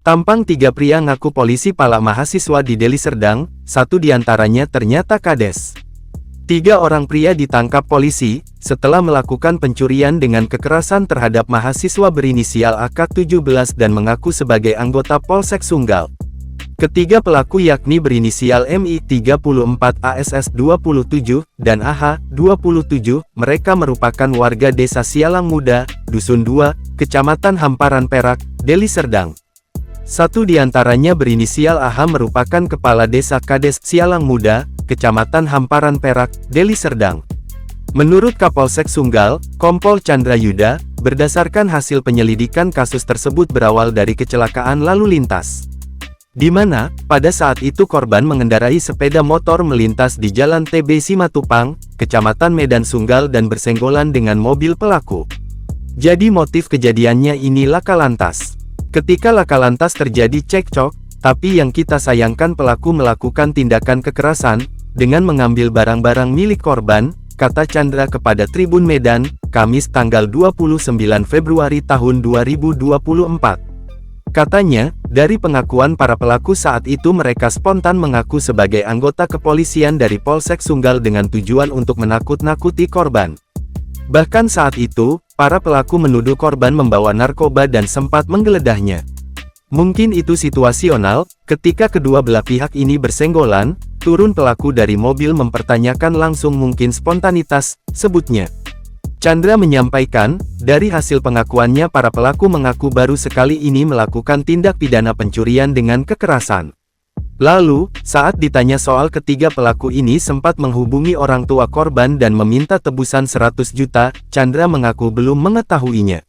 Tampang tiga pria ngaku polisi palak mahasiswa di Deli Serdang, satu diantaranya ternyata kades. Tiga orang pria ditangkap polisi, setelah melakukan pencurian dengan kekerasan terhadap mahasiswa berinisial AK-17 dan mengaku sebagai anggota Polsek Sunggal. Ketiga pelaku yakni berinisial MI34 ASS 27, dan AH 27, mereka merupakan warga desa Sialang Muda, Dusun 2, Kecamatan Hamparan Perak, Deli Serdang. Satu diantaranya berinisial AH merupakan Kepala Desa Kades Sialang Muda, Kecamatan Hamparan Perak, Deli Serdang. Menurut Kapolsek Sunggal, Kompol Chandra Yuda, berdasarkan hasil penyelidikan kasus tersebut berawal dari kecelakaan lalu lintas. Di mana, pada saat itu korban mengendarai sepeda motor melintas di Jalan TB Simatupang, Kecamatan Medan Sunggal dan bersenggolan dengan mobil pelaku. Jadi motif kejadiannya ini laka lantas. Ketika laka lantas terjadi cekcok, tapi yang kita sayangkan pelaku melakukan tindakan kekerasan, dengan mengambil barang-barang milik korban, kata Chandra kepada Tribun Medan, Kamis tanggal 29 Februari tahun 2024. Katanya, dari pengakuan para pelaku saat itu mereka spontan mengaku sebagai anggota kepolisian dari Polsek Sunggal dengan tujuan untuk menakut-nakuti korban. Bahkan saat itu, para pelaku menuduh korban membawa narkoba dan sempat menggeledahnya. Mungkin itu situasional, ketika kedua belah pihak ini bersenggolan, turun pelaku dari mobil mempertanyakan langsung mungkin spontanitas, sebutnya. Chandra menyampaikan, dari hasil pengakuannya para pelaku mengaku baru sekali ini melakukan tindak pidana pencurian dengan kekerasan. Lalu, saat ditanya soal ketiga pelaku ini sempat menghubungi orang tua korban dan meminta tebusan 100 juta, Chandra mengaku belum mengetahuinya.